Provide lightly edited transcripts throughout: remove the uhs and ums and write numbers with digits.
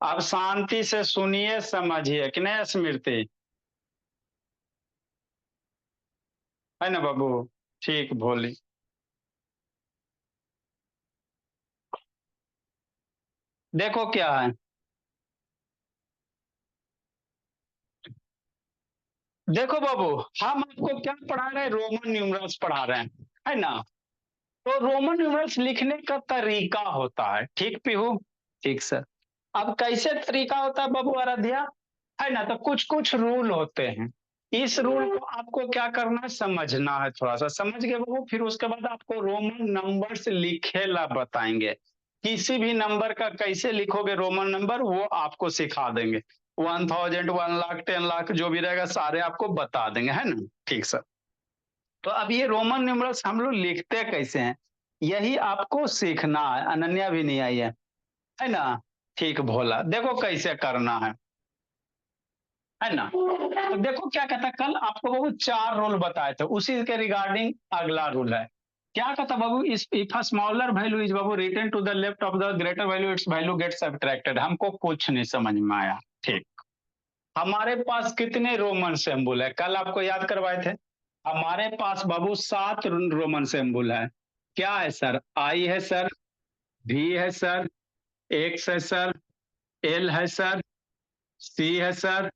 अब शांति से सुनिए, समझिए कि नहीं स्मृति, है ना बाबू? ठीक भोली। देखो क्या है, देखो बाबू, हम आपको क्या पढ़ा रहे हैं? रोमन न्यूमरल्स पढ़ा रहे हैं, है ना? तो रोमन न्यूमरल्स लिखने का तरीका होता है, ठीक पीहू? ठीक सर। अब कैसे तरीका होता है बाबू आराध्या, है ना? तो कुछ कुछ रूल होते हैं। इस रूल को आपको क्या करना है, समझना है। थोड़ा सा समझ गए बाबू, फिर उसके बाद आपको रोमन नंबर्स लिखेला बताएंगे। किसी भी नंबर का कैसे लिखोगे रोमन नंबर, वो आपको सिखा देंगे। 1000, 1 लाख, 10 लाख, जो भी रहेगा सारे आपको बता देंगे, है ना? ठीक सर। तो अब ये रोमन न्यूमरल्स हम लोग लिखते कैसे हैं, यही आपको सीखना है। अनन्या भी नहीं आई है ना? ठीक भोला, देखो कैसे करना है ना? तो देखो क्या कहता है, कल आपको बाबू 4 रूल बताए थे, उसी के रिगार्डिंग अगला रूल है। क्या कहता बाबू, इस if a smaller value is बाबू return to the left of the greater value, its value get subtracted. हमको कुछ नहीं समझ में आया। ठीक। हमारे पास कितने रोमन सिंबल है, कल आपको याद करवाए थे? हमारे पास बाबू 7 रोमन सिंबल है। क्या है सर? आई है सर, भी है सर, एक्स है सर, एल है सर, सी है सर,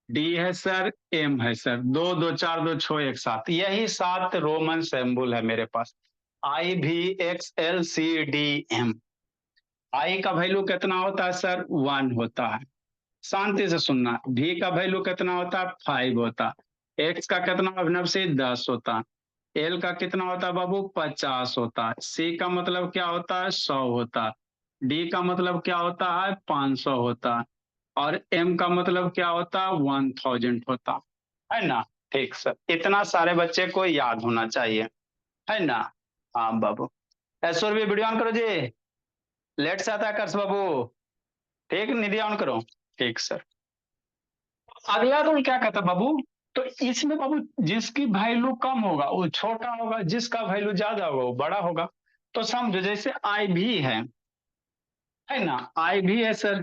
डी है सर, एम है सर। दो दो चार, दो छो, एक साथ, यही 7 रोमन सिंबल है मेरे पास। आई भी, एक्स, एल, सी, डी, एम। आई का वैल्यू कितना होता है सर? 1 होता है। शांति से सुनना। भी का वैल्यू कितना होता है? 5 होता है। एक्स का कितना अभिनव से 10 होता है। एल का कितना होता है बाबू? 50 होता है। सी का मतलब क्या होता है? 100 होता है। डी का मतलब क्या होता है? 500 होता है। और एम का मतलब क्या होता है? 1000 होता है ना? ठीक सर, इतना सारे बच्चे को याद होना चाहिए, है ना? हाँ बाबू। ऐश्वर भी वीडियो ऑन करो जी। लेट से आता है कर्स बाबू। ठीक, निधि ऑन करो। ठीक सर। अगला रूल क्या कहता है बाबू? तो इसमें बाबू जिसकी वैल्यू कम होगा वो छोटा होगा, जिसका वैल्यू ज्यादा होगा वो बड़ा होगा। तो समझो जैसे आई भी है ना? आई भी है सर।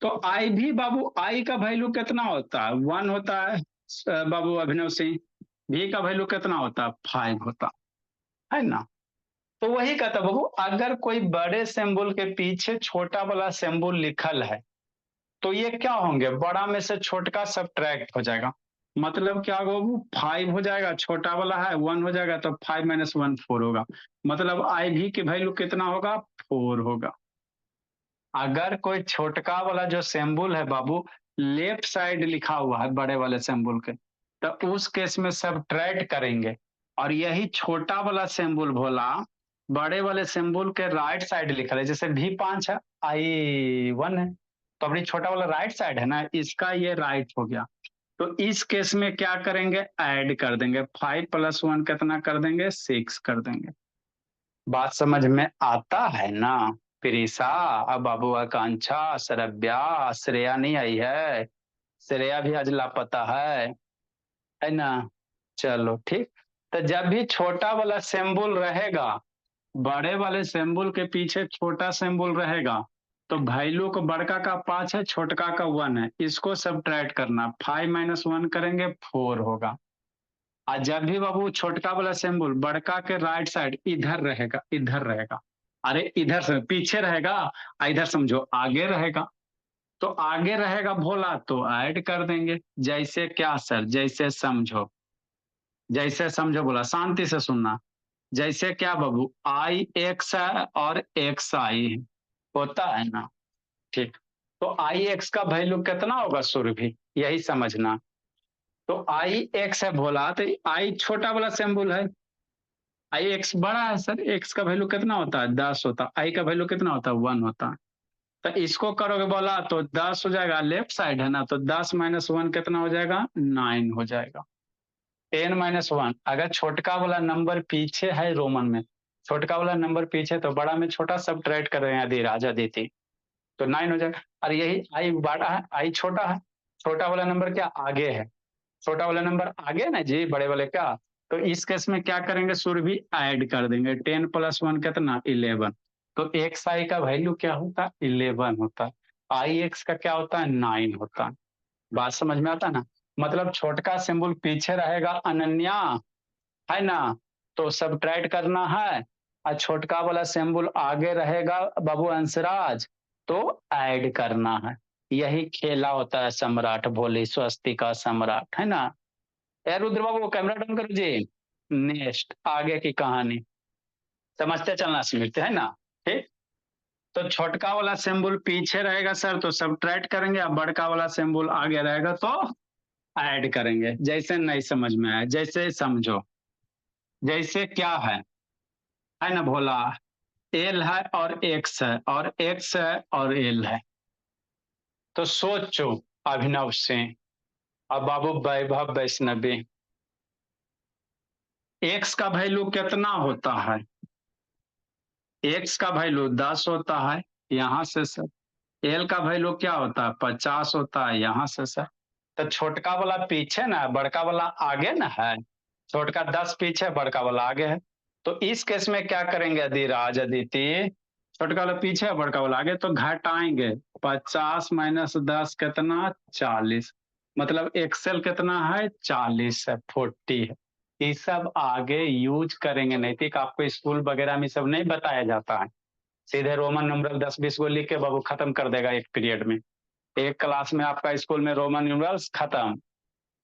तो आई भी बाबू, आई का वैल्यू कितना होता है? 1 होता है बाबू अभिनव सिंह। भी का वैल्यू कितना होता है? 5 होता है ना? तो वही कहता बाबू, अगर कोई बड़े सिंबल के पीछे छोटा वाला सिंबल लिखल है, तो ये क्या होंगे? बड़ा में से छोटका सब्ट्रैक्ट हो जाएगा। मतलब क्या होगा बाबू? 5 हो जाएगा, छोटा वाला है 1 हो जाएगा, तो 5 - 1 4 होगा। मतलब आई भी की वैल्यू कितना होगा? 4 होगा। अगर कोई छोटका वाला जो सिंबल है बाबू, लेफ्ट साइड लिखा हुआ है बड़े वाले सिंबल के, तो उस केस में सब्ट्रैक्ट करेंगे। और यही छोटा वाला सिंबल भोला, बड़े वाले सिंबल के राइट साइड लिखा है, जैसे भी 5 है, आई 1 है, तो अपनी छोटा वाला राइट साइड है ना, इसका ये राइट हो गया। तो इस केस में क्या करेंगे? ऐड कर देंगे। 5 + 1 कितना कर देंगे? 6 कर देंगे। बात समझ में आता है ना? प्रिसा, अब बाबू, आकांक्षा, सरब्या, श्रेया नहीं आई है। श्रेया भी आज लापता है ना? चलो ठीक। तो जब भी छोटा वाला सिंबल रहेगा, बड़े वाले सिंबल के पीछे छोटा सिंबल रहेगा, तो वैल्यू को बड़का का 5 है, छोटका का 1 है, इसको सब्ट्रैक्ट करना। 5 - 1 करेंगे, 4 होगा। और जब भी बाबू छोटका वाला सिंबल बड़का के राइट साइड इधर रहेगा, इधर रहेगा, अरे इधर से पीछे रहेगा, इधर समझो आगे रहेगा, तो आगे रहेगा भोला तो ऐड कर देंगे। जैसे क्या सर? जैसे समझो, जैसे समझो बोला, शांति से सुनना। जैसे क्या बाबू, आई एक्स है और एक्स आई है, होता है ना? ठीक। तो आई एक्स का वैल्यू कितना होगा सुरभि, यही समझना। तो आई एक्स है भोला, तो आई छोटा वाला सिंबल है। आई एक्स बड़ा है सर, एक्स का वैल्यू कितना होता है? 10 होता है। आई का वैल्यू कितना होता है? 1 होता है। तो इसको करोगे बोला तो 10 हो जाएगा, लेफ्ट साइड है ना, तो 10 - 1 कितना हो जाएगा? 9 हो जाएगा। 10 - 1, अगर छोटका वाला नंबर पीछे है रोमन में, छोटका वाला नंबर पीछे, तो बड़ा में छोटा सब ट्रेड कर रहे हैं, यदि राजा देती, तो 9 हो जाएगा। और यही आई बड़ा है, आई छोटा है, छोटा वाला नंबर क्या आगे है? छोटा वाला नंबर आगे है ना जी, बड़े वाले का। तो इस केस में क्या करेंगे? सुरभि ऐड कर देंगे। 10 + 1 कितना? 11। तो एक्स आई का वैल्यू क्या होता है? 11 होता है। आई एक्स का क्या होता है 9 होता है। बात समझ में आता है ना। मतलब छोटका सिंबल पीछे रहेगा अनन्या, है ना, तो सब्ट्रैक्ट करना है, और छोटका वाला सिंबल आगे रहेगा बाबू अंशराज, तो ऐड करना है। यही खेला होता है सम्राट भोले स्वस्ति का सम्राट, है ना। यार रुद्र बाबू कैमरा डाउन करो जी। नेक्स्ट आगे की कहानी समझते चलना स्मृति, है ना। ठीक। तो छोटका वाला सिंबल पीछे रहेगा सर तो सब्ट्रैक्ट करेंगे, अब बड़का वाला सिंबल आगे रहेगा तो ऐड करेंगे। जैसे नहीं समझ में आया जैसे समझो। जैसे क्या है ना भोला, एल है और एक्स है और एक्स है और एल है। तो सोचो अभिनव सिंह और बाबू वैभव वैष्णवी, एक्स का वैल्यू कितना होता है? एक्स का वैल्यू 10 होता है यहां से सर। एल का वैल्यू क्या होता है 50 होता है यहाँ से सर। तो छोटका वाला पीछे ना बड़का वाला आगे ना है। छोटका 10 पीछे बड़का वाला आगे है। तो इस केस में क्या करेंगे अधिराज अदिति, छोटका वाला पीछे है बड़का वाला आगे तो घटाएंगे। 50 - 10 कितना 40। मतलब एक्सेल कितना है 40 है 40 है। ये सब आगे यूज करेंगे, नैतिक आपको स्कूल वगैरह में सब नहीं बताया जाता है। सीधे रोमन न्यूमरल 10-20 को लिख के बाबू खत्म कर देगा एक पीरियड में। एक क्लास में आपका स्कूल में रोमन न्यूमरल्स खत्म।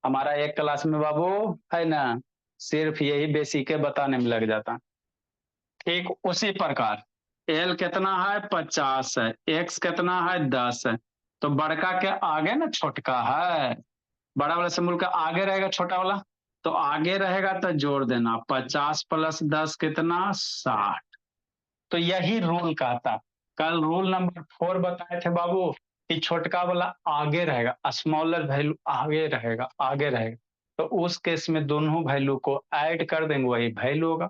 हमारा एक क्लास में बाबू है ना सिर्फ यही बेसिक बताने में लग जाता। ठीक उसी प्रकार एल कितना है 50 है, एक्स कितना है 10 है। तो बड़का के आगे ना छोटका है, बड़ा वाला सिंबल का आगे रहेगा छोटा वाला, तो आगे रहेगा तो जोड़ देना 50 + 10 कितना 60। तो यही रूल कहता। कल रूल नंबर 4 बताए थे बाबू कि छोटका वाला आगे रहेगा, स्मॉलर वैल्यू आगे रहेगा आगे रहेगा। तो उस केस में दोनों वैल्यू को ऐड कर देंगे वही वैल्यू होगा।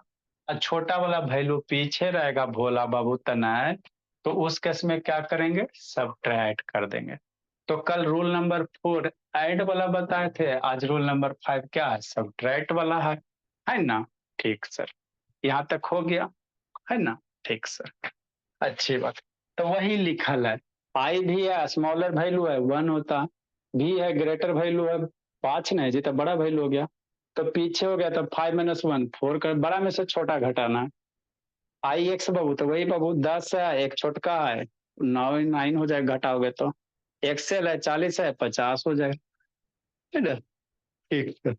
और छोटा वाला वैल्यू पीछे रहेगा भोला बाबू तनय, तो उस केस में क्या करेंगे सब्ट्रैक्ट कर देंगे। तो कल रूल नंबर 4 ऐड वाला बताए थे, आज रूल नंबर 5 क्या है सब्ट्रैक्ट वाला है ना। ठीक सर, यहाँ तक हो गया, है ना। ठीक सर, अच्छी बात। तो वही लिखल है, आई भी है स्मॉलर वैल्यू है 1 होता, भी है ग्रेटर वैल्यू है 5 नहीं जी तो बड़ा वैल्यू हो गया। तो पीछे हो गया तो 5 - 1 4 कर बड़ा में से छोटा घटाना है। आई एक्स बाबू तो वही बाबू 10 है एक छोटका है 9 हो जाएगा घटाओगे तो। एक्सेल है 40 है 50 हो जाएगा, है ना। ठीक है,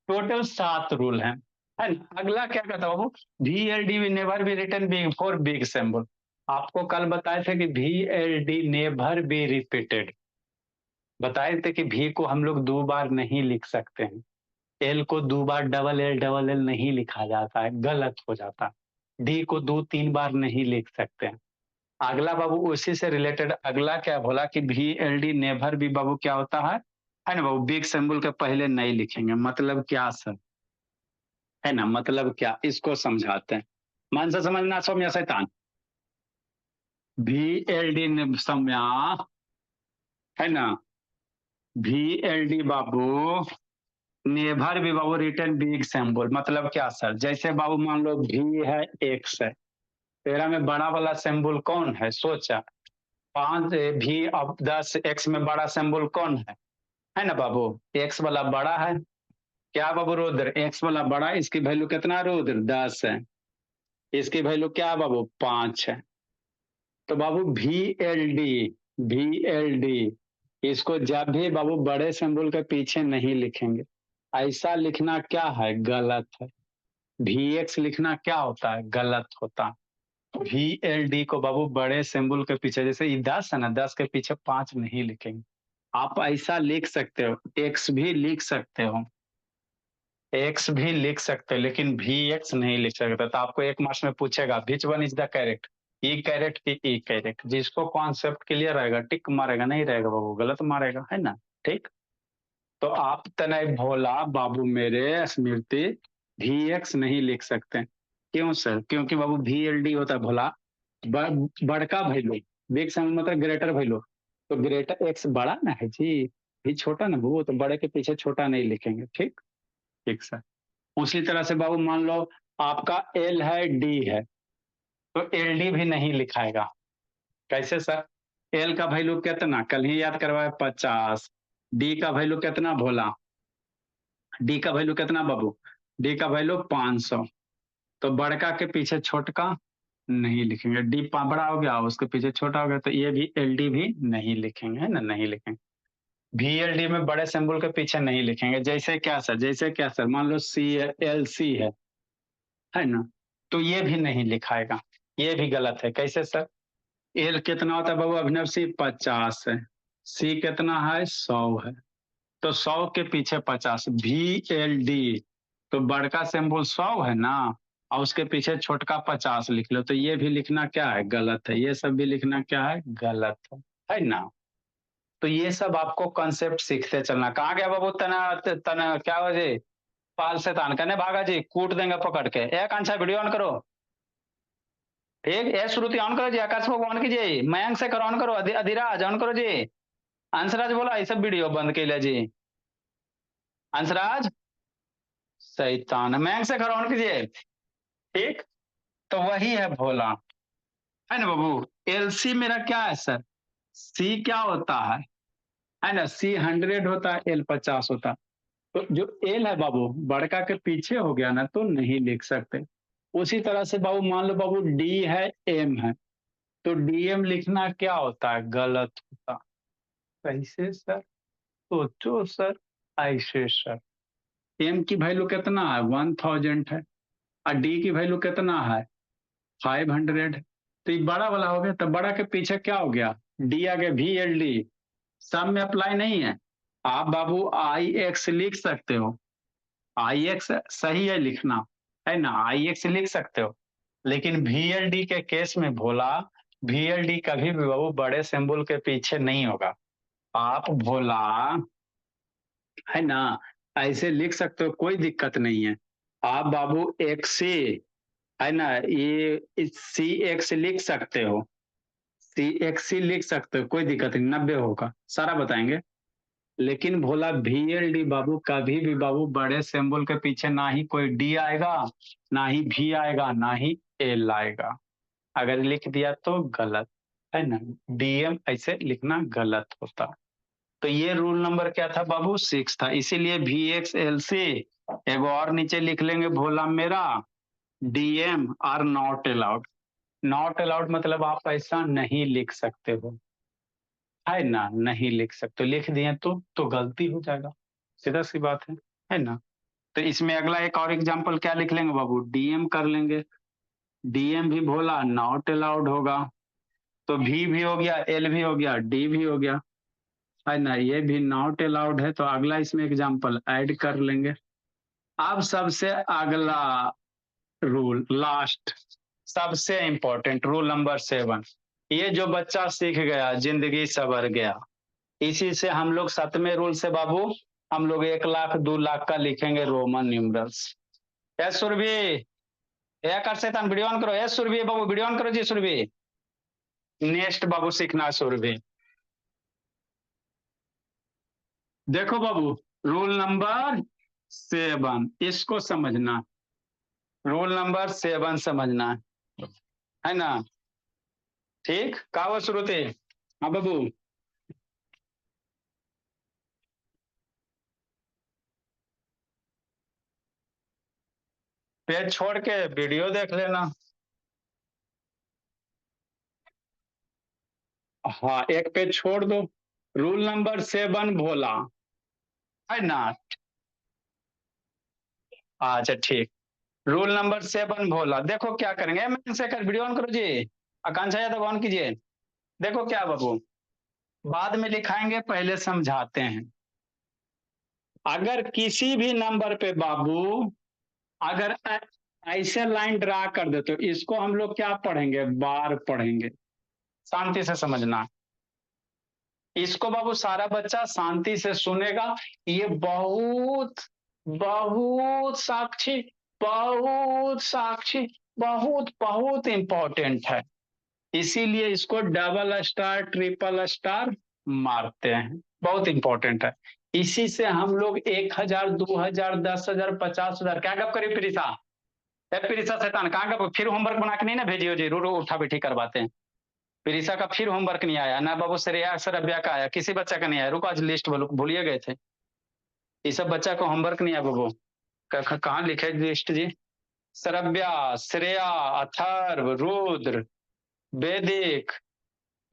टोटल 7 रूल है ना। अगला क्या कहता हूँ V L D never be return big for big symbol. आपको कल बताए थे कि V L D never be repeated, बताए थे कि भी को हम लोग 2 बार नहीं लिख सकते हैं। एल को 2 बार डबल एल नहीं लिखा जाता है, गलत हो जाता है। डी को 2-3 बार नहीं लिख सकते हैं। अगला बाबू उसी से रिलेटेड अगला क्या बोला कि वी एल डी नेवर भी बाबू क्या होता है ना बाबू बिग सिंबल के पहले नहीं लिखेंगे। मतलब क्या सर, है ना, मतलब क्या इसको समझाते हैं। मन से समझना सौम्या शैतान। भी एल डी सौम्या, है ना, भी एल डी बाबू नेभर भी बाबू रिटर्न बिग सिंबल। मतलब क्या सर, जैसे बाबू मान लो भी है एक्स है, तेरा में बड़ा वाला सिंबल कौन है सोचा। 5 भी अब 10 एक्स में बड़ा सिंबल कौन है ना बाबू, एक्स वाला बड़ा है। क्या बाबू रुद्र, एक्स वाला बड़ा, इसकी वैल्यू कितना रुद्र 10 है, इसकी वैल्यू क्या बाबू 5 है। तो बाबू वी एल डी इसको जब भी बाबू बड़े सिंबल के पीछे नहीं लिखेंगे। ऐसा लिखना क्या है गलत है। वी एक्स लिखना क्या होता है गलत होता है। वी एल डी को बाबू बड़े सिंबल के पीछे, जैसे ये 10 है ना 10 के पीछे 5 नहीं लिखेंगे। आप ऐसा लिख सकते हो, एक्स भी लिख सकते हो, एक्स भी लिख सकते हो लेकिन वी एक्स नहीं लिख सकते। तो आपको एक मार्क्स में पूछेगा which one is the correct, E correct की ई करेक्ट। जिसको कॉन्सेप्ट क्लियर रहेगा टिक मारेगा, नहीं रहेगा बाबू गलत मारेगा, है ना। ठीक। तो आप तनय भोला बाबू मेरे स्मृति वी एक्स नहीं लिख सकते। क्यों सर, क्योंकि बाबू वी एल डी होता है भोला बड़का वैल्यू, बिग सम मतलब ग्रेटर वैल्यू। तो ग्रेटर एक्स बड़ा ना है जी, भी छोटा ना वो तो बड़े के पीछे छोटा नहीं लिखेंगे। ठीक। ठीक सर। उसी तरह से बाबू मान लो आपका एल है डी है, तो एल डी भी नहीं लिखाएगा। कैसे सर, एल का वैल्यू कितना, कल ही याद करवाया 50। डी का वैल्यू कितना भोला, डी का वैल्यू कितना बाबू, डी का वैल्यू 500। तो बड़का के पीछे छोटका नहीं लिखेंगे, डी बड़ा हो गया उसके पीछे छोटा हो गया, तो ये भी एल डी भी नहीं लिखेंगे, है ना, नहीं लिखेंगे। वी एल डी में बड़े सिंबल के पीछे नहीं लिखेंगे। जैसे क्या सर, जैसे क्या सर, मान लो सी एल सी है ना, तो ये भी नहीं लिखाएगा, ये भी गलत है। कैसे सर, एल कितना होता है बाबू अभिनव, सी 50 है, सी कितना है 100 है, तो 100 के पीछे 50, वी एल डी, तो बड़का सिंबल 100 है ना, और उसके पीछे छोटका 50 लिख लो, तो ये भी लिखना क्या है, गलत है, ये सब भी लिखना क्या है, गलत है ना। तो ये सब आपको कॉन्सेप्ट सीखते चलना। कहाँ गया बाबू तना तना, क्या हो जी, पाल से तान करने भागा जी, कूट देंगे पकड़ के। एक आंसर वीडियो ऑन करो, ठीक, ए श्रुति ऑन करो जी, आकाश को ऑन कीजिए, मयंक से करो ऑन करो, अधिराज ऑन करो जी, अंशराज बोला ये सब वीडियो बंद के लिए जी, अंशराज शैतान, मयंक से करो ऑन कीजिए, ठीक। तो वही है भोला, है ना बाबू। एलसी मेरा क्या है सर, सी क्या होता है ना, सी 100 होता है, एल 50 होता है। तो जो एल है बाबू बड़का के पीछे हो गया ना, तो नहीं लिख सकते। उसी तरह से बाबू मान लो बाबू डी है एम है, तो डीएम लिखना क्या होता है, गलत होता। कैसे सर, सोचो सर, ऐसे सर, एम की वैल्यू कितना है 1000 है, और डी की वैल्यू कितना है 500। तो ये बड़ा वाला हो गया, तो बड़ा के पीछे क्या हो गया, डी आ गया, वी एल डी, सब में अप्लाई नहीं है। आप बाबू आई एक्स लिख सकते हो, आई एक्स सही है लिखना, है ना, आई एक्स लिख सकते हो, लेकिन वी एल डी के केस में भोला, वी एल डी कभी भी बाबू बड़े सिंबल के पीछे नहीं होगा। आप भोला, है ना, ऐसे लिख सकते हो, कोई दिक्कत नहीं है। आप बाबू एक्स है ना, ये सी एक्स लिख सकते हो, सी एक्स लिख सकते हो, कोई दिक्कत नहीं, 90 होगा, सारा बताएंगे। लेकिन भोला वी एल डी बाबू कभी भी बाबू बड़े सिंबल के पीछे ना ही कोई डी आएगा, ना ही भी आएगा, ना ही एल आएगा। अगर लिख दिया तो गलत, है ना, डीएम ऐसे लिखना गलत होता। तो ये रूल नंबर क्या था बाबू, 6 था। इसीलिए वी एक्स एल सी, एगो और नीचे लिख लेंगे भोला मेरा, DM are not allowed. Not allowed मतलब आप ऐसा नहीं लिख सकते हो, है ना, नहीं लिख सकते, लिख दिए तो गलती हो जाएगा, सीधा सी बात है ना। तो इसमें अगला एक और एग्जांपल क्या लिख लेंगे बाबू, डीएम कर लेंगे, डीएम भी भोला नॉट अलाउड होगा, तो भी हो गया, एल भी हो गया, डी भी हो गया, है ना, ये भी नॉट अलाउड है। तो अगला इसमें एग्जांपल ऐड कर लेंगे। अब सबसे अगला रूल, लास्ट, सबसे इंपॉर्टेंट रूल नंबर 7, ये जो बच्चा सीख गया जिंदगी सवर गया। इसी से हम लोग 7वें रूल से बाबू हम लोग 1 लाख 2 लाख का लिखेंगे रोमन न्यूमरल्स। यस सुरभि, या कर से वीडियो ऑन करो, यस सुरभि बाबू वीडियो ऑन करो जी सुरभि, नेक्स्ट बाबू सीखना सुरभि। देखो बाबू, रूल नंबर 7 इसको समझना, रूल नंबर 7 समझना है ना, ठीक। का वो श्रुति, हाँ बाबू, पेज छोड़ के वीडियो देख लेना। हाँ एक पेज छोड़ दो, रूल नंबर 7 भोला, है ना, अच्छा ठीक। रूल नंबर 7 भोला, देखो क्या करेंगे, मैं से कर वीडियो ऑन करो जी, आकांक्षा यादव ऑन कीजिए। देखो क्या बाबू, बाद में लिखाएंगे, पहले समझाते हैं। अगर किसी भी नंबर पे बाबू अगर ऐसे लाइन ड्रा कर दे, तो इसको हम लोग क्या पढ़ेंगे, बार पढ़ेंगे। शांति से समझना, इसको बाबू सारा बच्चा शांति से सुनेगा। ये बहुत बहुत साक्षी, बहुत साक्षी, बहुत बहुत इंपॉर्टेंट है। इसीलिए इसको डबल स्टार ट्रिपल स्टार मारते हैं, बहुत इंपॉर्टेंट है। इसी से हम लोग 1000 2000 10,000 50,000 क्या गप करी प्रीसा, प्रीसा शैतान कहाँ गप, फिर होमवर्क बना के नहीं ना भेजियो जी, रो रो उठा बैठी करवाते हैं। फिर ईसा का फिर होमवर्क नहीं आया ना बाबू, श्रेया सरब्या का आया, किसी बच्चा का नहीं आया। रुको आज लिस्ट भूलिए गए थे, ये सब बच्चा को होमवर्क नहीं आया बाबू। कहाँ लिखे लिस्ट जी? सरब्या, श्रेया, अथर्व, रुद्र, वेदिक,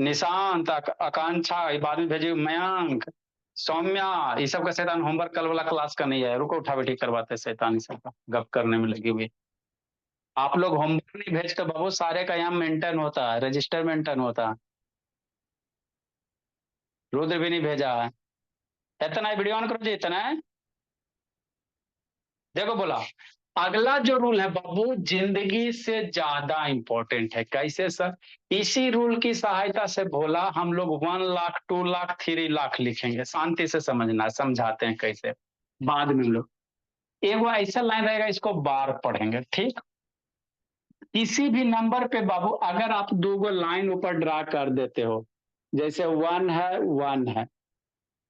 निशांत, आकांक्षा, ये बाद में भेजी, मयंक, सौम्या, ये सब का शैतान होमवर्क कल वाला क्लास का नहीं है। रुको उठा बैठी करवाते शैतान, सब का गप करने में लगी हुई। आप लोग होमवर्क नहीं भेजते बाबू, सारे का यहाँ मेंटेन होता है, रजिस्टर मेंटेन होता है। रुद्र भी नहीं भेजा है। इतना ही वीडियो ऑन करो जी, इतना है। देखो बोला, अगला जो रूल है बाबू जिंदगी से ज्यादा इंपॉर्टेंट है। कैसे सर? इसी रूल की सहायता से बोला हम लोग 1 लाख 2 लाख 3 लाख लिखेंगे। शांति से समझना, समझाते हैं कैसे बाद में हम लोग। एक वो ऐसा लाइन रहेगा, इसको बार पढ़ेंगे, ठीक? किसी भी नंबर पे बाबू अगर आप 2 लाइन ऊपर ड्रा कर देते हो, जैसे 1 है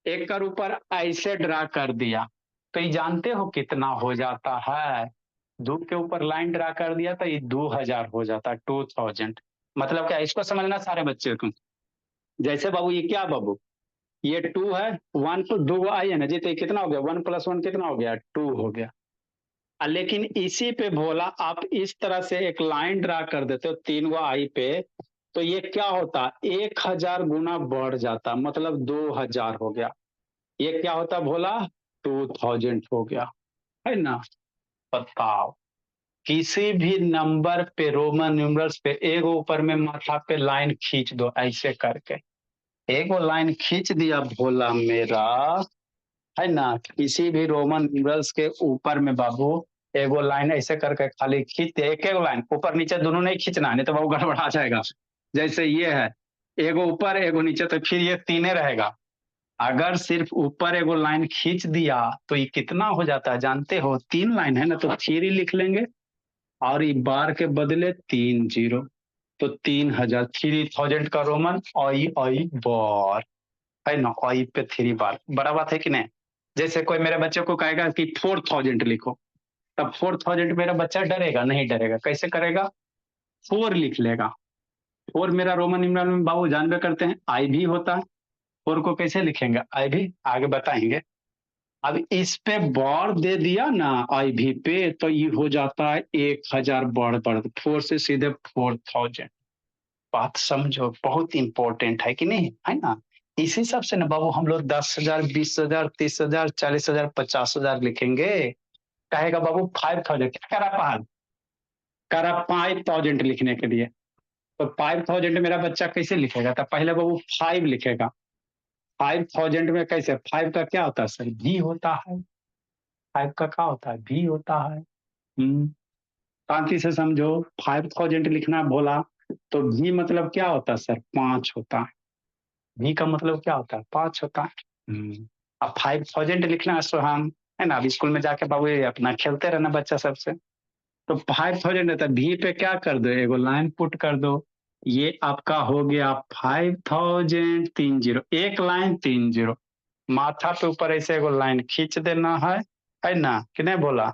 एक कर ऊपर ऐसे ड्रा कर दिया, तो ये जानते हो कितना हो जाता है? 2 के ऊपर लाइन ड्रा कर दिया तो ये 2000 हो जाता है, 2000। मतलब क्या, इसको समझना सारे बच्चे को। जैसे बाबू ये क्या बाबू, ये 2 है, 1 तो 2 आई है ना जी, तो ये कितना हो गया? 1 + 1 कितना हो गया? 2 हो गया। लेकिन इसी पे भोला आप इस तरह से एक लाइन ड्रा कर देते हो 3 आई पे, तो ये क्या होता? 1000 गुना बढ़ जाता, मतलब 2000 हो गया। ये क्या होता भोला? 2000 हो गया, है ना? बताओ, किसी भी नंबर पे रोमन न्यूमरल्स पे एक ऊपर में माथा पे लाइन खींच दो ऐसे करके, एक वो लाइन खींच दिया भोला मेरा, है ना? किसी भी रोमन न्यूमरल्स के ऊपर में बाबू एगो लाइन ऐसे करके खाली खींच दे, एक एक लाइन ऊपर नीचे दोनों नहीं खींचना, नहीं तो बाबू गड़बड़ा जाएगा। जैसे ये है, एगो ऊपर एगो नीचे, तो फिर ये तीने रहेगा। अगर सिर्फ ऊपर एगो लाइन खींच दिया तो ये कितना हो जाता है जानते हो? 3 लाइन है ना, तो 3 लिख लेंगे, और ये बार के बदले 3 जीरो, तो 3000, 3000 का रोमन आई आई बार, है ना? आई पे 3 बार, बड़ा बात है कि नहीं? जैसे कोई मेरे बच्चे को कहेगा कि 4000 लिखो, तब 4000 मेरा बच्चा डरेगा? नहीं डरेगा। कैसे करेगा? 4 लिख लेगा। 4 मेरा रोमन न्यूमरल में बाबू जानबे करते हैं आई भी होता है। 4 को कैसे लिखेंगे? आई भी आगे बताएंगे। अब इस पे बार दे दिया ना आई भी पे, तो ये हो जाता है 1000 बढ़ 4 से सीधे 4000। बात समझो, बहुत इंपॉर्टेंट है कि नहीं, है ना? इसी सब से ना बाबू हम लोग 10,000, 20,000, 30,000, 40,000, 50,000 लिखेंगे। कहेगा बाबू 5000, क्या करा? करा 5000 लिखने के लिए। तो 5000 मेरा बच्चा कैसे लिखेगा? तो पहले बाबू 5 लिखेगा। 5000 में कैसे? 5 का क्या होता है सर? भी होता है। 5 का क्या होता है? भी होता है। शांति से समझो, 5000 लिखना बोला तो भी मतलब क्या होता है सर? 5 होता है। भी का मतलब क्या होता है? 5 होता है। अब 5000 लिखना है सो हम, है ना? अब स्कूल में जाके बाबू ये अपना खेलते रहना बच्चा सबसे। तो 5000 रहता है, भी पे क्या कर दो? एगो लाइन पुट कर दो। ये आपका हो गया 5000 30, एक लाइन 30, माथा पे ऊपर ऐसे एगो लाइन खींच देना है ना? कि नहीं बोला?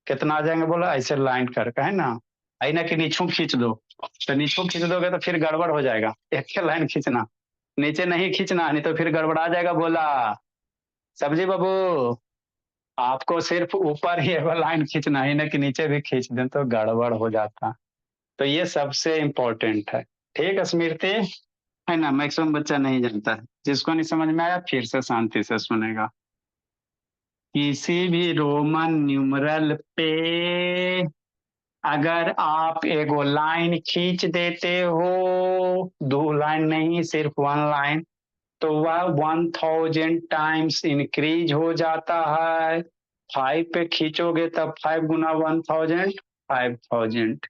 कितना आ जाएंगे बोला? ऐसे लाइन करके, है ना? आई ना कि नीचू खींच दो, तो नीचू खींच दोगे तो फिर गड़बड़ हो जाएगा। एक लाइन खींचना, नीचे नहीं खींचना, नहीं तो फिर गड़बड़ा जाएगा। बोला सब्जी बाबू, आपको सिर्फ ऊपर ही एगो लाइन खींचना है ना कि नीचे भी खींच दें तो गड़बड़ हो जाता। तो ये सबसे इम्पोर्टेंट है, ठीक है स्मृति? है ना? मैक्सिमम बच्चा नहीं जानता है। जिसको नहीं समझ में आया फिर से शांति से सुनेगा। किसी भी रोमन न्यूमरल पे अगर आप एगो लाइन खींच देते हो, 2 लाइन नहीं, सिर्फ 1 लाइन, तो वह 1000 टाइम्स इंक्रीज हो जाता है। 5 पे खींचोगे तब 5 गुना 1000, 5000।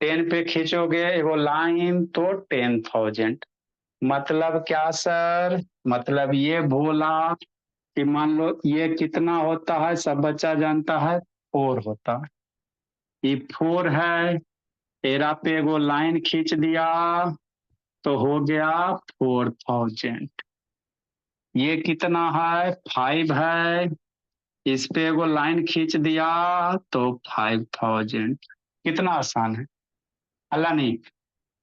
10 पे खींचोगे एगो लाइन तो 10,000। मतलब क्या सर? मतलब ये बोला कि मान लो ये कितना होता है, सब बच्चा जानता है, 4 होता है। ये 4 है, तेरा पे एगो लाइन खींच दिया तो हो गया 4000। ये कितना है? 5 है, इस पे एगो लाइन खींच दिया तो 5000। कितना आसान है, अल्लाह नहीं?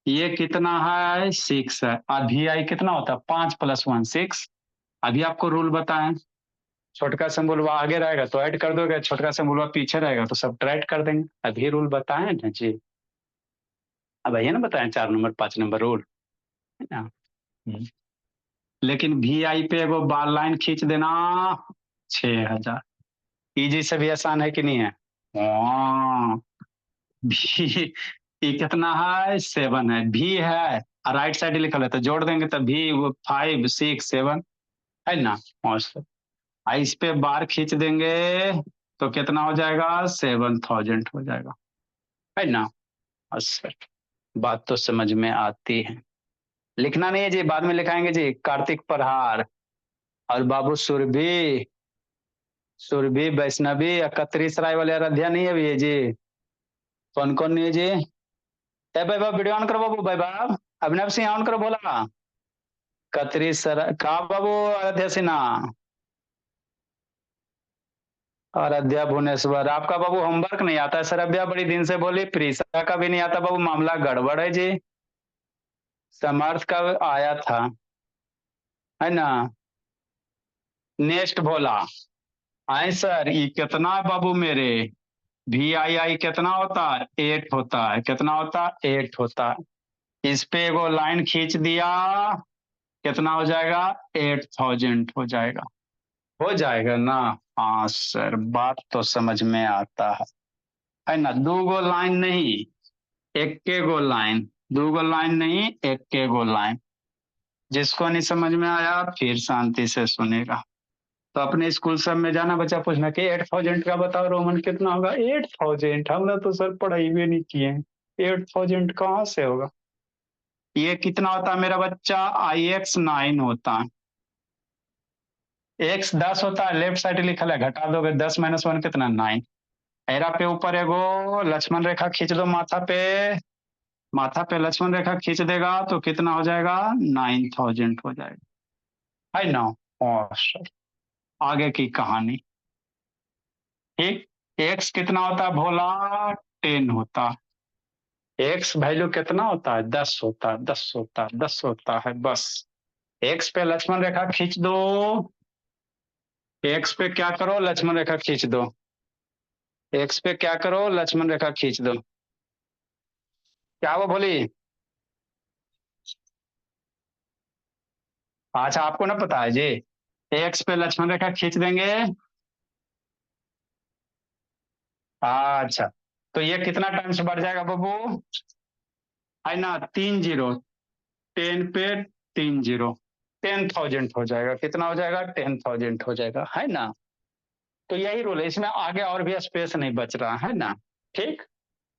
ये कितना है 6 है। अभी आई कितना होता है 5 + 1 6। अभी आपको रूल बताएं, छोटका सिंबुलवा आगे रहेगा तो ऐड कर दोगे, छोटका सिंबुलवा पीछे रहेगा तो सब्ट्रैक्ट कर देंगे। अभी रूल बताएं ना जी। अब भैया ना बताएं 4 नंबर 5 नंबर रूल है ना। लेकिन वी आई पे वो बार लाइन खींच देना 6,000। इजी से भी आसान है कि नहीं है। हाँ भी ये कितना है 7 है, भी है और राइट साइड लिखा है तो जोड़ देंगे तो भी वो 5 6 7 है ना। मस्त। इस पे बार खींच देंगे तो कितना हो जाएगा 7,000 हो जाएगा है ना। अच्छा, बात तो समझ में आती है। लिखना नहीं है जी, बाद में लिखाएंगे जी। कार्तिक प्रहार और बाबू सुरभि, सुरभि वैष्णवी कतरी सराय वाले अयोध्या नहीं है भैया जी। कौन कौन नहीं है जी। ए भाई बाबू वीडियो ऑन करो बाबू, भाई बाब अभिनव सिंह ऑन करो बोला। कतरी सर कहा बाबू अयोध्या सिन्हा। अयोध्या भुवनेश्वर आपका बाबू होमवर्क नहीं आता है। सरभ्या बड़ी दिन से बोली, प्रीसा का भी नहीं आता बाबू, मामला गड़बड़ है जी। समर्थ का आया था है ना। नेक्स्ट भोला। आए सर ये कितना है बाबू मेरे। वी आई आई कितना होता है 8 होता है। कितना होता है 8 होता है। इस पे वो लाइन खींच दिया कितना हो जाएगा 8,000 हो जाएगा। हो जाएगा ना। हाँ सर बात तो समझ में आता है ना। दो गो लाइन नहीं, एक के गो लाइन। दो गो लाइन नहीं, एक के गो लाइन। जिसको नहीं समझ में आया फिर शांति से सुनेगा। तो अपने स्कूल सब में जाना बच्चा पूछना कि 8,000 का बताओ रोमन कितना होगा। 8,000 हमने तो सर पढ़ाई भी नहीं किए हैं, 8,000 कहाँ से होगा। ये कितना होता है मेरा बच्चा IX 9 होता है। एक्स 10 होता है, लेफ्ट साइड लिखा है घटा दोगे 10 - 1 कितना 9। एरा पे ऊपर एगो लक्ष्मण रेखा खींच दो माथा पे, माथा पे लक्ष्मण रेखा खींच देगा तो कितना हो जाएगा 9,000 हो जाएगा है ना। और आगे की कहानी ठीक। एक्स कितना होता है भोला 10 होता है। एक्स वैल्यू कितना होता है 10 होता है, 10 होता है, 10 होता है बस। एक्स पे लक्ष्मण रेखा खींच दो। एक्स पे क्या करो लक्ष्मण रेखा खींच दो। एक्स पे क्या करो लक्ष्मण रेखा खींच दो। क्या वो बोली। अच्छा आपको ना पता है जी। एक्स पे लक्ष्मण रेखा खींच देंगे। अच्छा तो ये कितना टाइम्स बढ़ जाएगा बाबू है ना 3 0। 10 पे 3 0 10,000 हो जाएगा। कितना हो जाएगा 10,000 हो जाएगा है ना। तो यही रूल है, इसमें आगे और भी स्पेस नहीं बच रहा है ना। ठीक।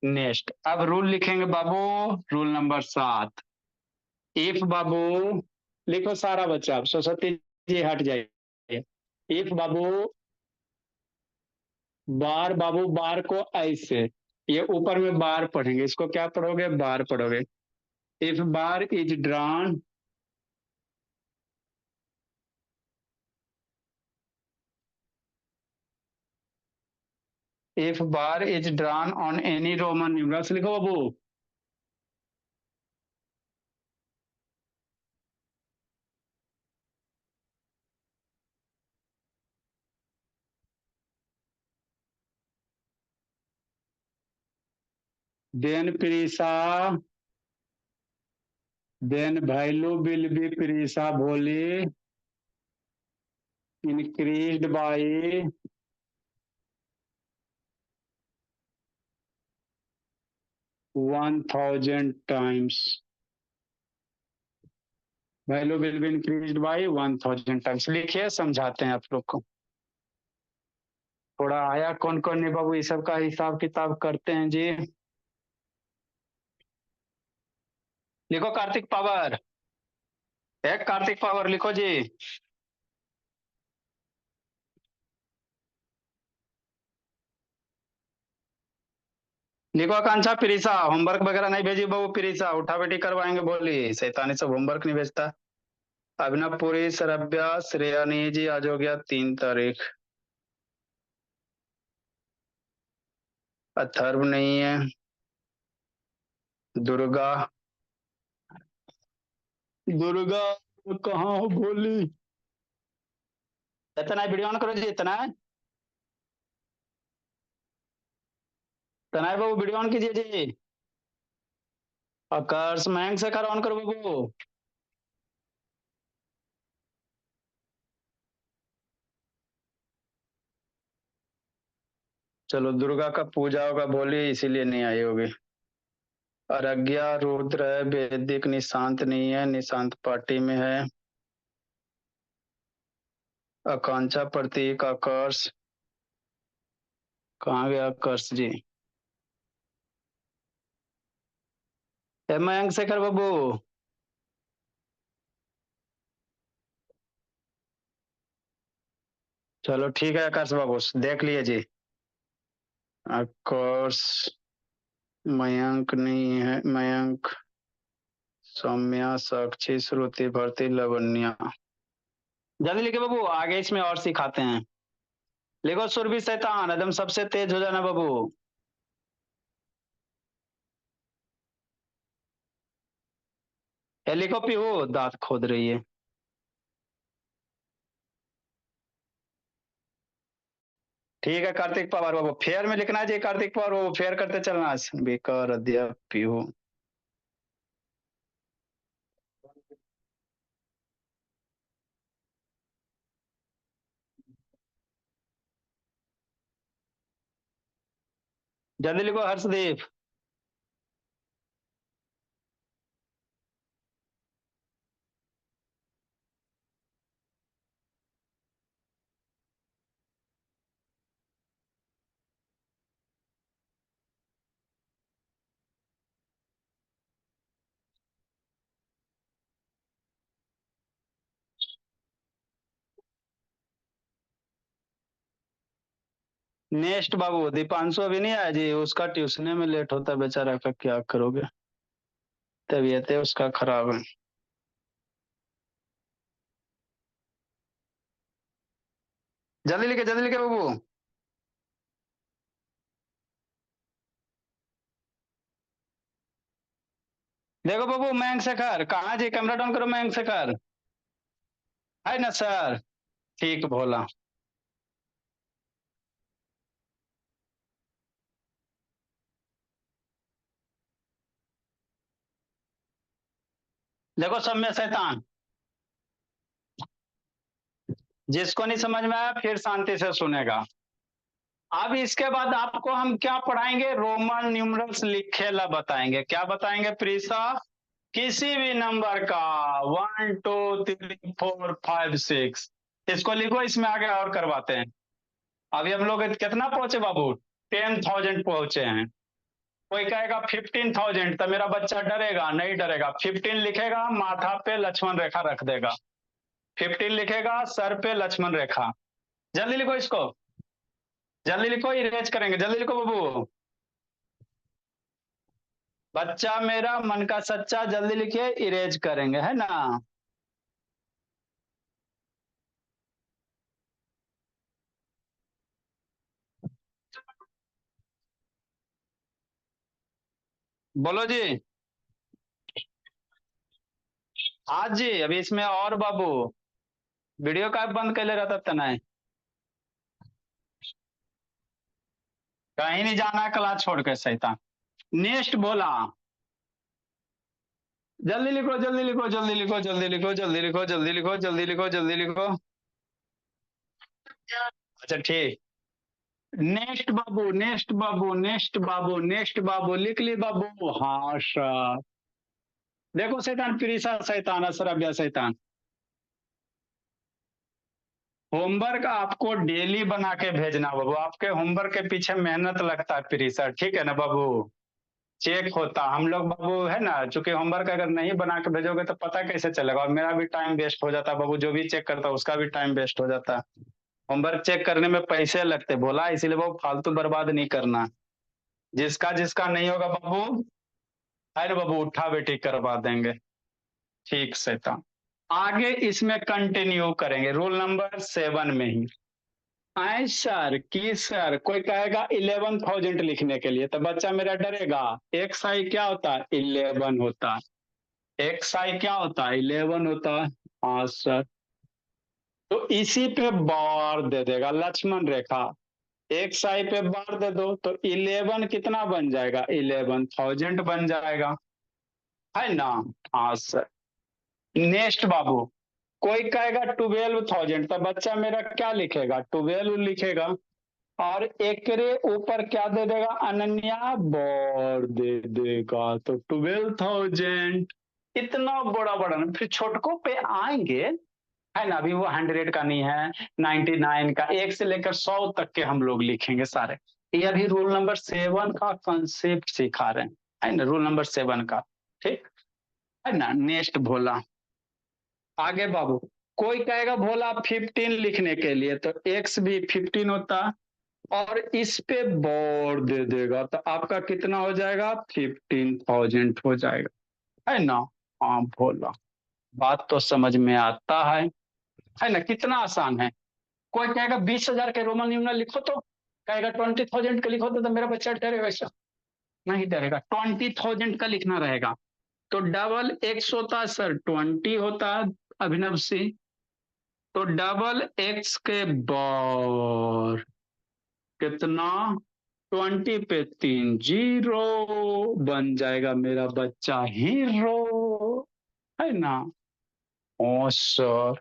नेक्स्ट अब रूल लिखेंगे बाबू। Rule number 7। इफ बाबू लिखो सारा बच्चा, सरस्वती जी हट जाइए। इफ बाबू बार, बाबू बार को ऐसे, ये ऊपर में बार पढ़ेंगे, इसको क्या पढ़ोगे बार पढ़ोगे। If bar is drawn, if bar is drawn on any Roman numerals लिखो बाबू। देन प्रीसा, देन वैल्यू विल बी प्रीसा भोली increased by 1,000 times. Value will be increased by 1,000 times। लिखिए समझाते हैं आप लोग को। थोड़ा आया कौन कौन नहीं बाबू, ये सब का हिसाब किताब करते हैं जी। लिखो कार्तिक पावर, एक कार्तिक पावर लिखो जी। लिखो आकांक्षा प्रीसा, होमवर्क वगैरह नहीं भेजी बाबू प्रीसा, उठा बेटी करवाएंगे बोली, शैतानी सब होमवर्क नहीं भेजता। अभिनव पुरी सरभ्या श्रेया नहीं जी, आज हो गया 3 तारीख। अथर्व नहीं है, दुर्गा दुर्गा कहाँ हो भोली। इतना है, वीडियो ऑन करो जी, इतना है, इतना है बाबू, वीडियो ऑन कीजिए जी। आकाश मयंक से कर, ऑन करो बाबू। चलो, दुर्गा का पूजा होगा भोली, इसीलिए नहीं आई होगी। अरज्ञा रुद्र है, वैदिक निशांत नहीं है, निशांत पार्टी में है। आकांक्षा प्रतीक आकर्ष, कहाँ गया आकर्ष जी। मयंक शेखर बाबू। चलो ठीक है आकाश बाबू, देख लिए जी। आकर्ष, मयंक नहीं है, मयंक, सौम्या, साक्षी, श्रुति, भरती, लवण्या। जल्दी लिखे बाबू, आगे इसमें और सिखाते हैं। लिखो सुरभि शैतान, एकदम सबसे तेज हो जाना बाबू। ये लिखो पीहू, दांत खोद रही है। ठीक है कार्तिक पवार बाबू, फेयर में लिखना चाहिए कार्तिक पवार बाबू, फेयर करते चलना। बेकार अध्यक्ष पीहू। जल्दी लिखो हर्षदीप। नेक्स्ट बाबू, दीपांशु अभी नहीं आया जी, उसका ट्यूशने में लेट होता है बेचारा का, क्या करोगे, तबीयत है उसका खराब है। जल्दी लिखे बाबू। देखो बाबू, मयंक शेखर कहाँ जी, कैमरा डाउन करो मयंक शेखर। है ना सर, ठीक भोला। देखो सौम्य शैतान, जिसको नहीं समझ में आया फिर शांति से सुनेगा। अब इसके बाद आपको हम क्या पढ़ाएंगे, रोमन न्यूमरल्स लिखेला बताएंगे। क्या बताएंगे प्रीसा, किसी भी नंबर का 1 2 3 4 5 6, इसको लिखो, इसमें आगे और करवाते हैं। अभी हम लोग कितना पहुंचे बाबू, 10,000 पहुंचे हैं। कोई कहेगा 15,000, तो मेरा बच्चा डरेगा नहीं, डरेगा। 15 लिखेगा, माथा पे लक्ष्मण रेखा रख देगा। 15 लिखेगा, सर पे लक्ष्मण रेखा। जल्दी लिखो इसको, जल्दी लिखो, इरेज करेंगे, जल्दी लिखो बाबू। बच्चा मेरा मन का सच्चा, जल्दी लिखिए, इरेज करेंगे, है ना। बोलो जी। आज जी, अभी इसमें और बाबू, वीडियो का बंद कर ले रहा था तना है। कहीं नहीं जाना है क्लास छोड़ के शैतान। नेक्स्ट बोला, जल्दी लिखो जल्दी लिखो जल्दी लिखो जल्दी लिखो जल्दी लिखो जल्दी लिखो जल्दी लिखो जल्दी लिखो। अच्छा ठीक। नेक्स्ट बाबू, नेक्स्ट बाबू, नेक्स्ट बाबू, नेक्स्ट बाबू, लिख ली बाबू, हाँ सर। देखो शैतान, प्रीसा शैतान, असरबिया शैतान। होमवर्क आपको डेली बना के भेजना बाबू, आपके होमवर्क के पीछे मेहनत लगता है प्रीसा, ठीक है ना बाबू। चेक होता हम लोग बाबू, है ना, चूंकि होमवर्क अगर नहीं बना के भेजोगे तो पता कैसे चलेगा, और मेरा भी टाइम वेस्ट हो जाता बाबू, जो भी चेक करता उसका भी टाइम वेस्ट हो जाता। होमवर्क चेक करने में पैसे लगते बोला, इसीलिए वो फालतू बर्बाद नहीं करना। जिसका जिसका नहीं होगा बाबू, अरे बाबू उठा बेटी करवा देंगे। ठीक से था। आगे इसमें कंटिन्यू करेंगे रूल नंबर 7 में ही। आए सर की सर, कोई कहेगा 11,000 लिखने के लिए, तो बच्चा मेरा डरेगा। एक साई क्या होता है, 11 होता है। एक्स आई क्या होता है, 11 होता है। हाँ सर। तो इसी पे बार दे देगा लक्ष्मण रेखा, एक्स आई पे बार दे दो तो 11 कितना बन जाएगा, 11,000 बन जाएगा, है ना। हाँ सर। नेक्स्ट बाबू, कोई कहेगा 12,000 तो बच्चा मेरा क्या लिखेगा, 12 लिखेगा। और एकरे ऊपर क्या दे देगा, अनन्या बोर दे देगा, तो 12,000। इतना बड़ा बड़ा ना, फिर छोटकों पे आएंगे, है ना। अभी वो 100 का नहीं है, 99 का, 1 से लेकर 100 तक के हम लोग लिखेंगे सारे। ये अभी रूल नंबर 7 का कंसेप्ट सिखा रहे हैं, है ना, रूल नंबर 7 का। ठीक है ना। नेक्स्ट भोला, आगे बाबू। कोई कहेगा भोला 15 लिखने के लिए, तो एक्स भी 15 होता है, और इस पे बोर दे देगा, तो आपका कितना हो जाएगा, 15,000 हो जाएगा, है ना। हाँ भोला, बात तो समझ में आता है ना, कितना आसान है। कोई कहेगा 20,000 के रोमन न्यूमरल लिखो, तो कहेगा 20,000 का लिखो, तो मेरा बच्चा डरेगा, ऐसा नहीं डरेगा, 20,000 का लिखना रहेगा। तो डबल एक्स होता है सर, 20 होता है अभिनव सिंह। तो डबल एक्स के बार कितना, 20 पे 3 जीरो, बन जाएगा मेरा बच्चा हीरो, है ना। ओ सर।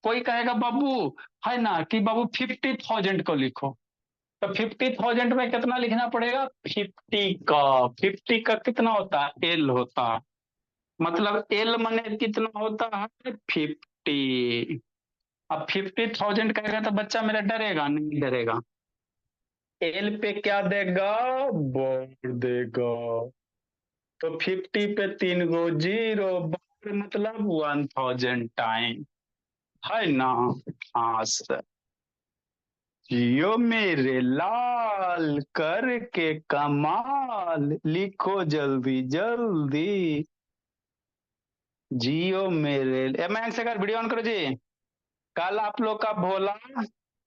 कोई कहेगा बाबू, है ना, कि बाबू 50,000 को लिखो, तो 50,000 में कितना लिखना पड़ेगा, 50 का, 50 का कितना होता है, एल होता है, मतलब एल मने कितना होता है, 50। अब 50,000 कहेगा तो बच्चा मेरा डरेगा नहीं, डरेगा। एल पे क्या देगा, बोर्ड देगा, तो 50 पे 3 गो 0, बोर्ड मतलब 1,000 टाइम, है ना। हाँ सर। जियो मेरे लाल करके कमाल, लिखो जल्दी जल्दी, जियो मेरे, मैं से कर वीडियो ऑन करो जी। कल आप लोग का भोला,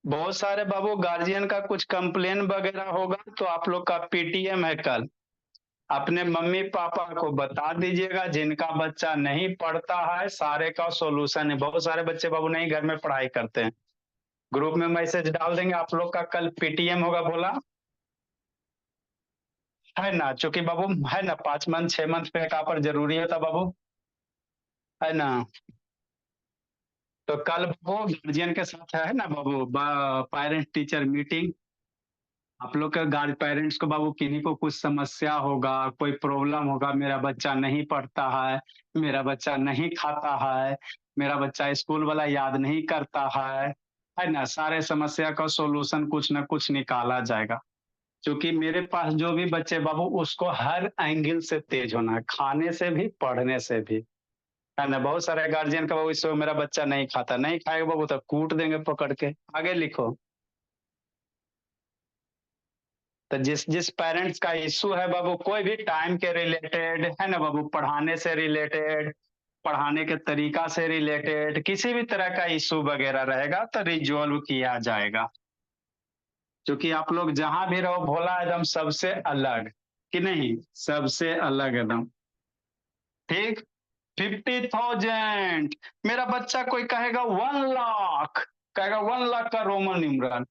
बहुत सारे बाबू गार्जियन का कुछ कंप्लेन वगैरह होगा, तो आप लोग का पीटीएम है कल, अपने मम्मी पापा को बता दीजिएगा, जिनका बच्चा नहीं पढ़ता है सारे का सॉल्यूशन है। बहुत सारे बच्चे बाबू नहीं घर में पढ़ाई करते हैं, ग्रुप में मैसेज डाल देंगे, आप लोग का कल पीटीएम होगा भोला, है ना। चूंकि बाबू है ना, 5 मंथ 6 मंथ पे का पर जरूरी होता बाबू, है ना। तो कल वो गार्जियन के साथ है ना बाबू, पेरेंट टीचर मीटिंग। आप लोग के गार्ड पेरेंट्स को बाबू, किन्हीं को कुछ समस्या होगा, कोई प्रॉब्लम होगा, मेरा बच्चा नहीं पढ़ता है, मेरा बच्चा नहीं खाता है, मेरा बच्चा स्कूल वाला याद नहीं करता है ना, सारे समस्या का सॉल्यूशन कुछ ना कुछ निकाला जाएगा। क्योंकि मेरे पास जो भी बच्चे बाबू, उसको हर एंगल से तेज होना है, खाने से भी पढ़ने से भी, है ना। बहुत सारे गार्जियन का बाबू, इस मेरा बच्चा नहीं खाता, नहीं खाएगा बाबू तो कूट देंगे पकड़ के। आगे लिखो। तो जिस जिस पेरेंट्स का इशू है बाबू, कोई भी टाइम के रिलेटेड, है ना बाबू, पढ़ाने से रिलेटेड, पढ़ाने के तरीका से रिलेटेड, किसी भी तरह का इशू वगैरह रहेगा तो रिजोल्व किया जाएगा। क्योंकि आप लोग जहां भी रहो भोला एकदम सबसे अलग, कि नहीं, सबसे अलग एकदम। ठीक। 50,000, मेरा बच्चा कोई कहेगा 1 लाख, कहेगा 1 लाख का रोमन न्यूमरल,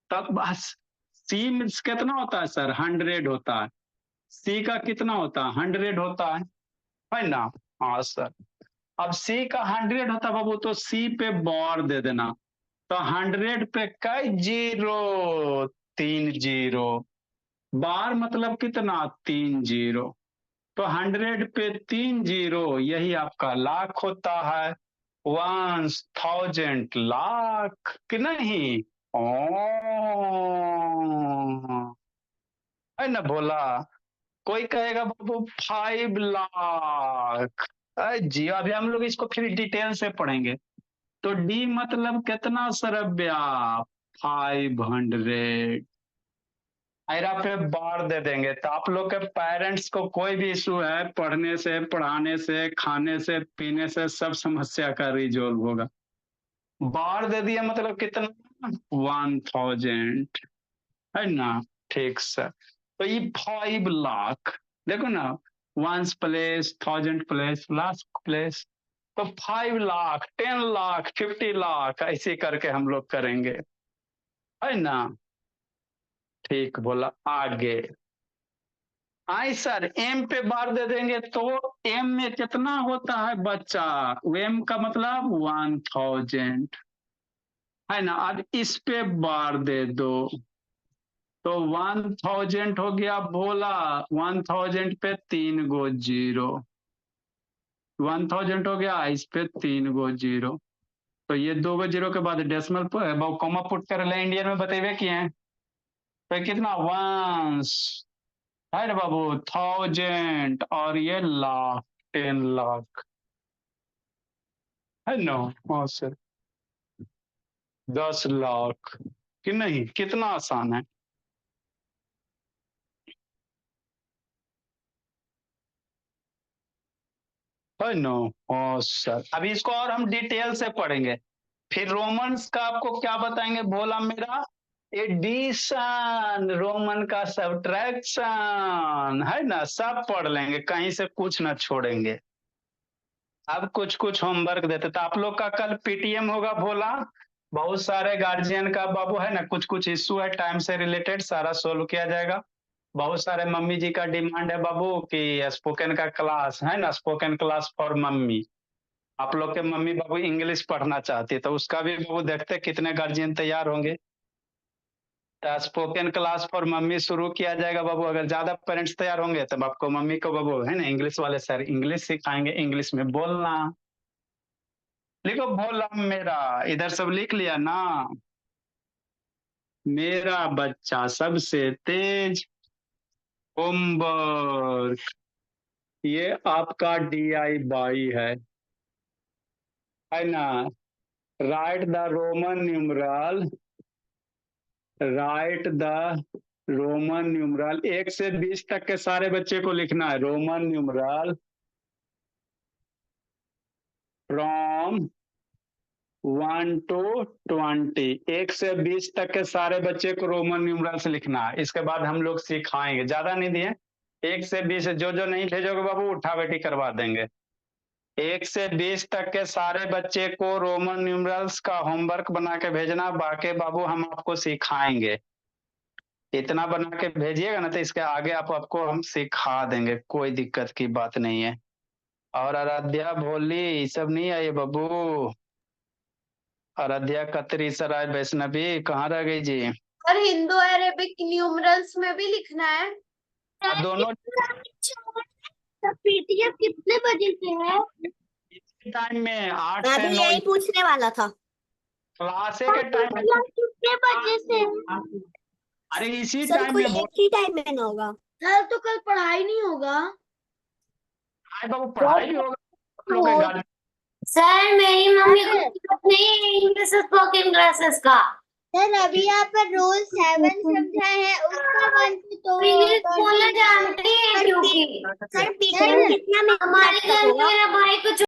तब बस। सी में कितना होता है सर, 100 होता है। सी का कितना होता है, 100 होता है ना। हाँ सर। अब सी का 100 होता बाबू, तो सी पे बार दे देना, तो 100 पे कई जीरो, 3 जीरो, बार मतलब कितना, 3 जीरो, तो 100 पे 3 जीरो, यही आपका लाख होता है, 1,000 लाख कि नहीं। ओ, है ना भोला। कोई कहेगा बाबू 5 लाख, जी अभी हम लोग इसको फिर डिटेल से पढ़ेंगे। तो डी मतलब कितना सरब्या, 500, आयरा पे बार दे देंगे, तो आप लोग के पेरेंट्स को कोई भी इशू है पढ़ने से, पढ़ाने से, खाने से, पीने से, सब समस्या का रिजोल्व होगा। बार दे दिया मतलब कितना, 1,000, है ना। ठीक सर। तो ये 5 लाख, देखो ना, ones place, 1000 place, lakh place. तो 5 लाख, 10 लाख, 50 लाख ऐसे करके हम लोग करेंगे, है ना। ठीक बोला। आगे आई सर, एम पे बार दे देंगे तो एम में कितना होता है बच्चा? एम का मतलब 1000, है ना। अब इस पे बार दे दो तो 1000 हो गया भोला। 1000 पे 3 गो जीरो, 1000 हो गया, इस पे 3 गो जीरो। तो ये 2 गो जीरो के बाद डेसिमल कॉमा पुट कर ले, इंडियन में बतेबे किए हैं। तो कितना वंस, है ना बाबू, 1000, और ये लाख, 10 लाख, है ना। हाँ सर, 10 लाख कि नहीं, कितना आसान है ना। हाँ सर, अभी इसको और हम डिटेल से पढ़ेंगे। फिर रोमन्स का आपको क्या बताएंगे बोला मेरा, एडिशन, रोमन का सब्ट्रैक्शन, है ना। सब पढ़ लेंगे, कहीं से कुछ ना छोड़ेंगे। अब कुछ कुछ होमवर्क देते, तो आप लोग का कल पीटीएम होगा भोला। बहुत सारे गार्जियन का बाबू, है ना, कुछ कुछ इश्यू है टाइम से रिलेटेड, सारा सोल्व किया जाएगा। बहुत सारे मम्मी जी का डिमांड है बाबू कि स्पोकन का क्लास, है ना, स्पोकन क्लास फॉर मम्मी। आप लोग के मम्मी बाबू इंग्लिश पढ़ना चाहती है, तो उसका भी बाबू देखते कितने गार्जियन तैयार होंगे। तो स्पोकन क्लास फॉर मम्मी शुरू किया जाएगा बाबू। अगर ज्यादा पेरेंट्स तैयार होंगे तब आपको मम्मी को बाबू, है ना, इंग्लिश वाले सर इंग्लिश सिखाएंगे, इंग्लिश में बोलना। लिखो भोला मेरा, इधर सब लिख लिया ना। मेरा बच्चा सबसे तेज, होमवर्क। ये आपका डीआई बाई है ना। Right the Roman numeral, right the Roman numeral, 1 से 20 तक के सारे बच्चे को लिखना है, रोमन न्यूमरल फ्रॉम 1 to 20, 1 से 20 तक के सारे बच्चे को रोमन न्यूमरल से लिखना है। इसके बाद हम लोग सिखाएंगे, ज्यादा नहीं दिए, 1 से 20, जो जो नहीं भेजोगे बाबू उठा बैठी करवा देंगे। 1 से 20 तक के सारे बच्चे को रोमन न्यूमरल्स का होमवर्क बना के भेजना, बाकी बाबू हम आपको सिखाएंगे। इतना बना के भेजिएगा ना, तो इसके आगे आपको हम सिखा देंगे, कोई दिक्कत की बात नहीं है। और आराध्या भोली ये सब नहीं आई बाबू। आराध्या कतरी सराय वैष्णवी कहाँ रह गई जी? और हिंदू अरेबिक न्यूमरल्स में भी लिखना है। दोनों पीटीएफ कितने बजे से है? टाइम में 8 मैं से भी 9 यही पूछने वाला था। क्लासे के टाइम में। कितने बजे से? अरे इसी सर टाइम कोई में एक ही टाइम में ना होगा? सर तो कल पढ़ाई नहीं होगा। आए बाबू, पढ़ाई भी होगा आप लोग के घर। सर मेरी मम्मी को नहीं है इंग्लिश स्पोकन क्लासेस का। सर अभी आप रोल 7 समझा है, उसका 1 तो इंग्लिश बोलना जानती है क्योंकि सर पीटीएम कितना में हमारे घर मेरा भाई को